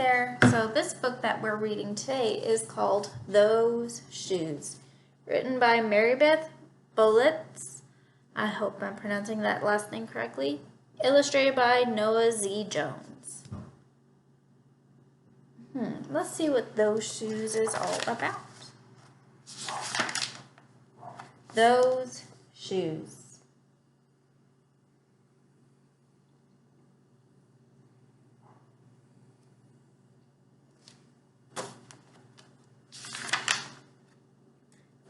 there. So this book that we're reading today is called Those Shoes, written by Mary Beth Bolitz. I hope I'm pronouncing that last name correctly. Illustrated by Noah Z. Jones. Let's see what Those Shoes is all about. Those Shoes.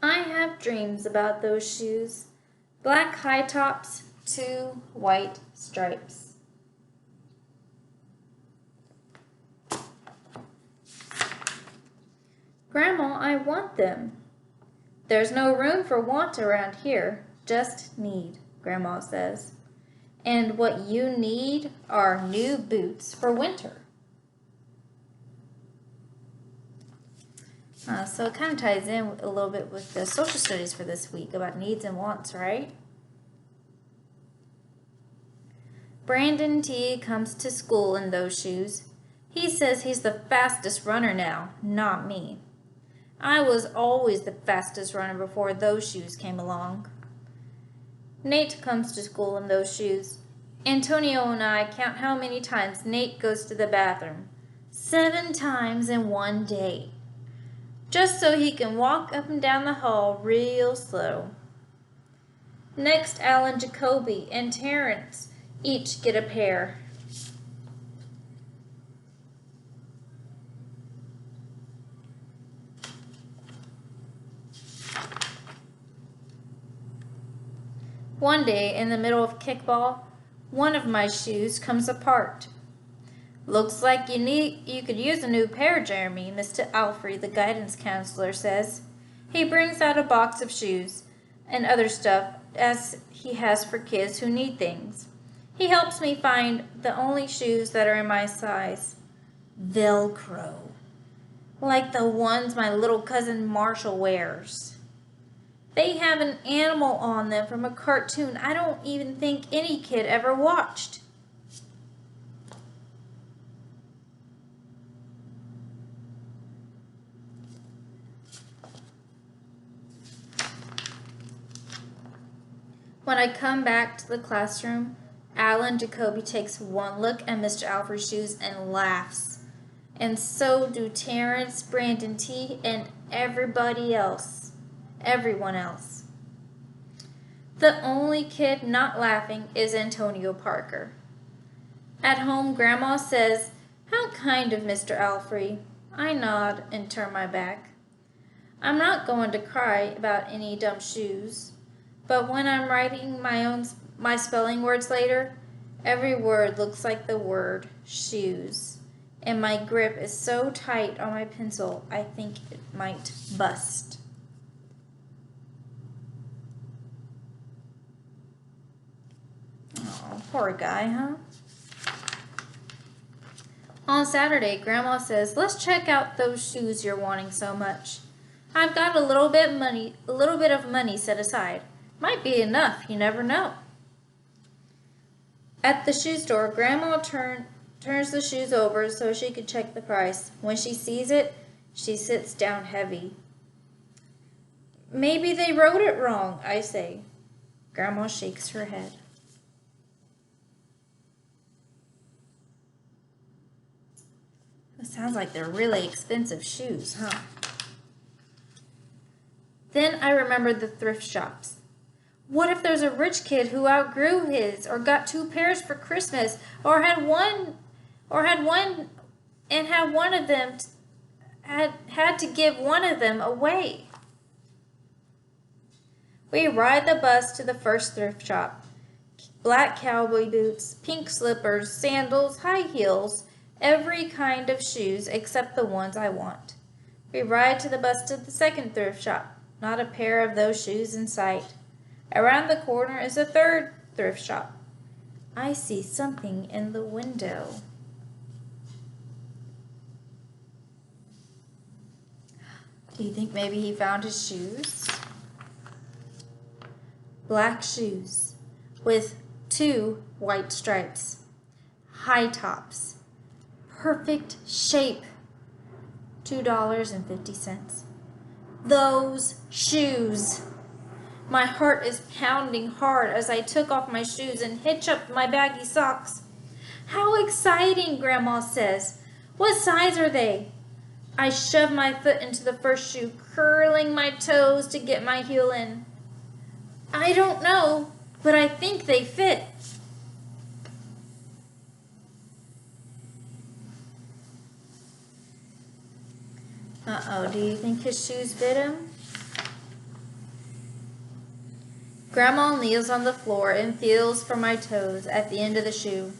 I have dreams about those shoes. Black high tops, 2 white stripes. Grandma, I want them. There's no room for want around here, just need, Grandma says. And what you need are new boots for winter. So it kind of ties in a little bit with the social studies for this week about needs and wants, right? Brandon T. comes to school in those shoes. He says he's the fastest runner now, not me. I was always the fastest runner before those shoes came along. Nate comes to school in those shoes. Antonio and I count how many times Nate goes to the bathroom. 7 times in one day. Just so he can walk up and down the hall real slow. Next, Alan, Jacoby, and Terrence each get a pair. One day, in the middle of kickball, one of my shoes comes apart. Looks like you could use a new pair, Jeremy, Mr. Alfrey, the guidance counselor, says. He brings out a box of shoes and other stuff as he has for kids who need things. He helps me find the only shoes that are in my size. Velcro. Like the ones my little cousin Marshall wears. They have an animal on them from a cartoon I don't even think any kid ever watched. When I come back to the classroom, Alan Jacoby takes one look at Mr. Alfred's shoes and laughs. And so do Terrence, Brandon T, and everyone else. The only kid not laughing is Antonio Parker. At home, Grandma says, "How kind of Mr. Alfred." I nod and turn my back. I'm not going to cry about any dumb shoes. But when I'm writing my spelling words later, every word looks like the word shoes. And my grip is so tight on my pencil, I think it might bust. Oh, poor guy, huh? On Saturday, Grandma says, "Let's check out those shoes you're wanting so much. I've got a little bit of money set aside. Might be enough, you never know." At the shoe store, Grandma turns the shoes over so she could check the price. When she sees it, she sits down heavy. "Maybe they wrote it wrong," I say. Grandma shakes her head. It sounds like they're really expensive shoes, huh? Then I remembered the thrift shops. What if there's a rich kid who outgrew his, or got 2 pairs for Christmas, or had one and had one of them had to give one of them away? We ride the bus to the first thrift shop. Black cowboy boots, pink slippers, sandals, high heels, every kind of shoes except the ones I want. We ride to the bus to the second thrift shop. Not a pair of those shoes in sight. Around the corner is a third thrift shop. I see something in the window. Do you think maybe he found his shoes? Black shoes with 2 white stripes. High tops. perfect shape. $2.50. Those shoes. My heart is pounding hard as I took off my shoes and hitch up my baggy socks. How exciting, Grandma says. What size are they? I shove my foot into the first shoe, curling my toes to get my heel in. I don't know, but I think they fit. Uh-oh, do you think his shoes fit him? Grandma kneels on the floor and feels for my toes at the end of the shoe.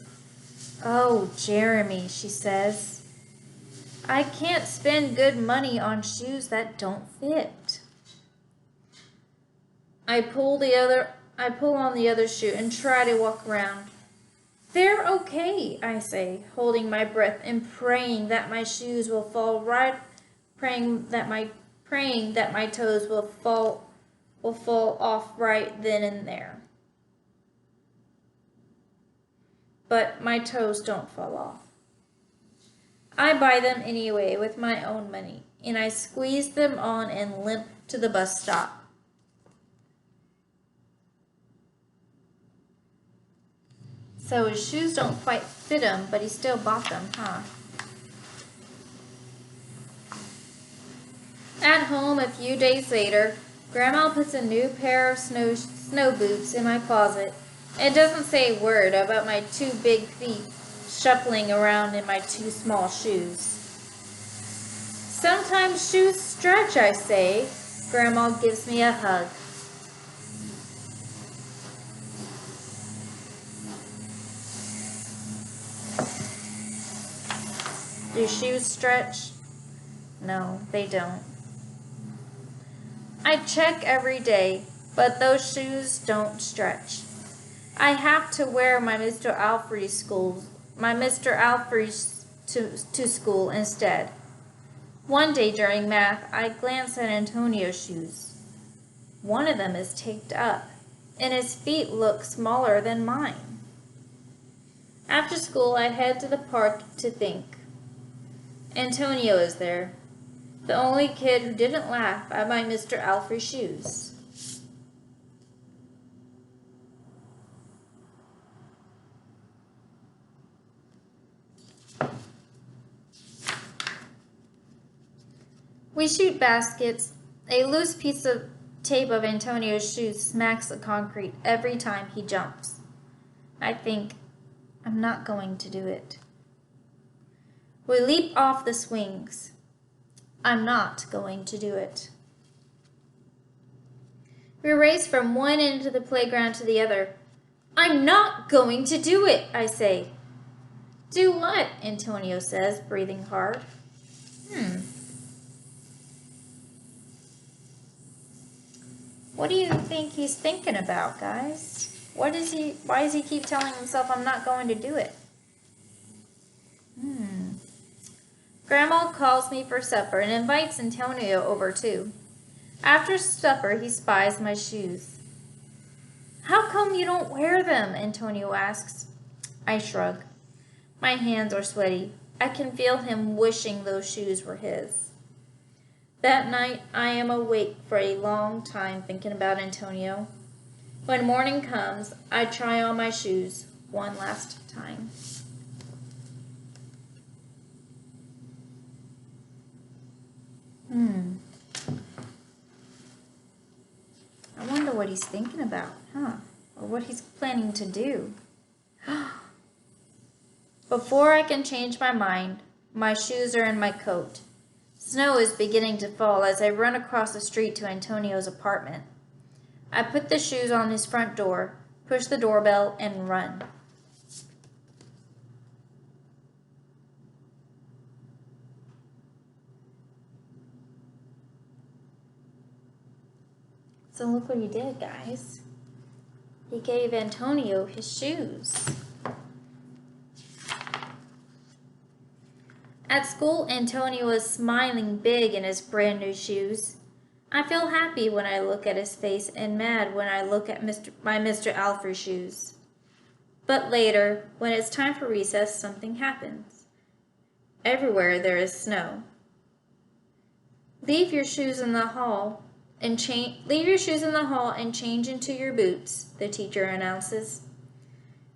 Oh, Jeremy, she says. I can't spend good money on shoes that don't fit. I pull on the other shoe and try to walk around. They're okay, I say, holding my breath and praying that my shoes will fall right, praying that my toes will fall off right then and there. But my toes don't fall off. I buy them anyway with my own money, and I squeeze them on and limp to the bus stop. So his shoes don't quite fit him, but he still bought them, huh? At home a few days later, Grandma puts a new pair of snow boots in my closet. It doesn't say a word about my two big feet shuffling around in my two small shoes. Sometimes shoes stretch, I say. Grandma gives me a hug. Do shoes stretch? No, they don't. I check every day, but those shoes don't stretch. I have to wear my Mr. Alfrey's to school instead. One day during math, I glance at Antonio's shoes. One of them is taped up, and his feet look smaller than mine. After school, I head to the park to think. Antonio is there, the only kid who didn't laugh at my Mr. Alfrey's shoes. We shoot baskets. A loose piece of tape of Antonio's shoes smacks the concrete every time he jumps. I think, I'm not going to do it. We leap off the swings. I'm not going to do it. We race from one end of the playground to the other. I'm not going to do it, I say. Do what? Antonio says, breathing hard. What do you think he's thinking about, guys? Why does he keep telling himself I'm not going to do it? Grandma calls me for supper and invites Antonio over too. After supper, he spies my shoes. How come you don't wear them? Antonio asks. I shrug. My hands are sweaty. I can feel him wishing those shoes were his. That night, I am awake for a long time thinking about Antonio. When morning comes, I try on my shoes one last time. I wonder what he's thinking about, or what he's planning to do. Before I can change my mind, my shoes are in my coat. Snow is beginning to fall as I run across the street to Antonio's apartment. I put the shoes on his front door, push the doorbell, and run. So look what he did, guys. He gave Antonio his shoes. At school, Antonio was smiling big in his brand new shoes. I feel happy when I look at his face and mad when I look at my Mr. Alfrey shoes. But later, when it's time for recess, something happens. Everywhere there is snow. Leave your shoes in the hall and change into your boots, the teacher announces.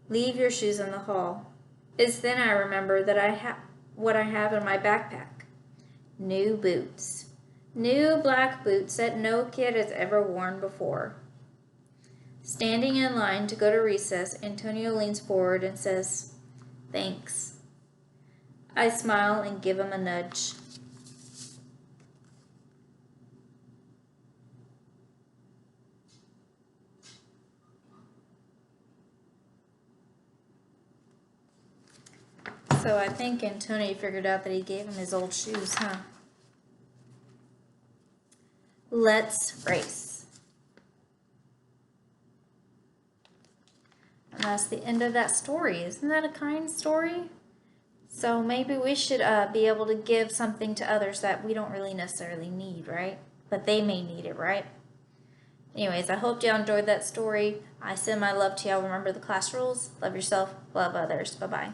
Leave your shoes in the hall. It's then I remember that what I have in my backpack. New boots. New black boots that no kid has ever worn before. Standing in line to go to recess, Antonio leans forward and says, "Thanks." I smile and give him a nudge. So I think Antonio figured out that he gave him his old shoes, huh? Let's race. And that's the end of that story. Isn't that a kind story? So maybe we should be able to give something to others that we don't really necessarily need, right? But they may need it, right? Anyways, I hope y'all enjoyed that story. I send my love to y'all. Remember the class rules. Love yourself. Love others. Bye-bye.